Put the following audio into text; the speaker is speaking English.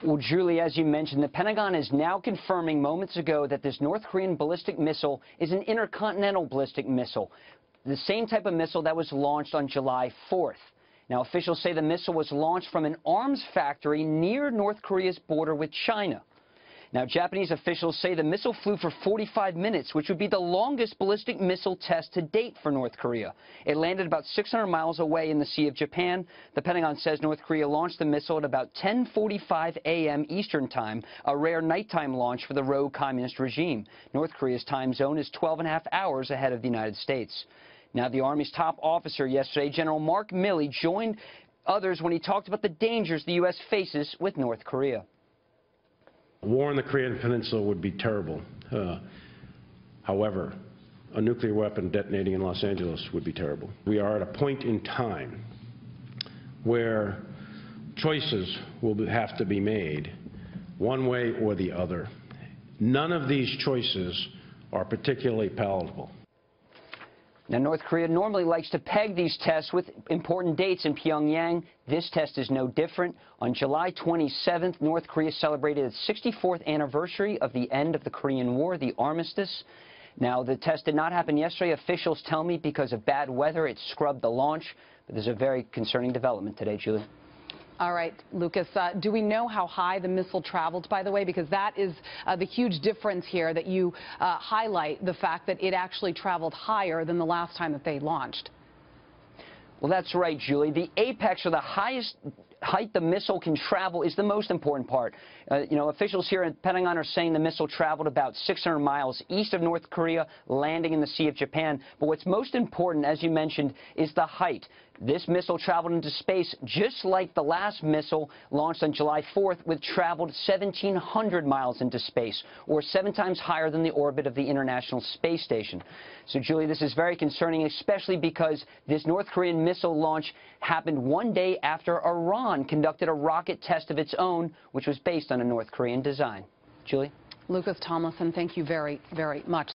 Well, Julie, as you mentioned, the Pentagon is now confirming moments ago that this North Korean ballistic missile is an intercontinental ballistic missile, the same type of missile that was launched on July 4th. Now, officials say the missile was launched from an arms factory near North Korea's border with China. Now, Japanese officials say the missile flew for 45 minutes, which would be the longest ballistic missile test to date for North Korea. It landed about 600 miles away in the Sea of Japan. The Pentagon says North Korea launched the missile at about 10:45 a.m. Eastern Time, a rare nighttime launch for the rogue communist regime. North Korea's time zone is 12.5 hours ahead of the United States. Now, the Army's top officer yesterday, General Mark Milley, joined others when he talked about the dangers the U.S. faces with North Korea. War in the Korean Peninsula would be terrible. However, a nuclear weapon detonating in Los Angeles would be terrible. We are at a point in time where choices will have to be made one way or the other. None of these choices are particularly palatable. Now, North Korea normally likes to peg these tests with important dates in Pyongyang. This test is no different. On July 27th, North Korea celebrated its 64th anniversary of the end of the Korean War, the armistice. Now, the test did not happen yesterday. Officials tell me because of bad weather, it scrubbed the launch. But there's a very concerning development today, Julie. All right, Lucas, do we know how high the missile traveled, by the way? Because that is the huge difference here that you highlight, the fact that it actually traveled higher than the last time that they launched. Well, that's right, Julie. The apex, or the highest height the missile can travel, is the most important part. Officials here at Pentagon are saying the missile traveled about 600 miles east of North Korea, landing in the Sea of Japan. But what's most important, as you mentioned, is the height. This missile traveled into space just like the last missile launched on July 4th, which traveled 1,700 miles into space, or 7 times higher than the orbit of the International Space Station. So, Julie, this is very concerning, especially because this North Korean missile launch happened one day after Iran conducted a rocket test of its own, which was based on a North Korean design. Julie? Lucas Tomlinson, thank you very, very much.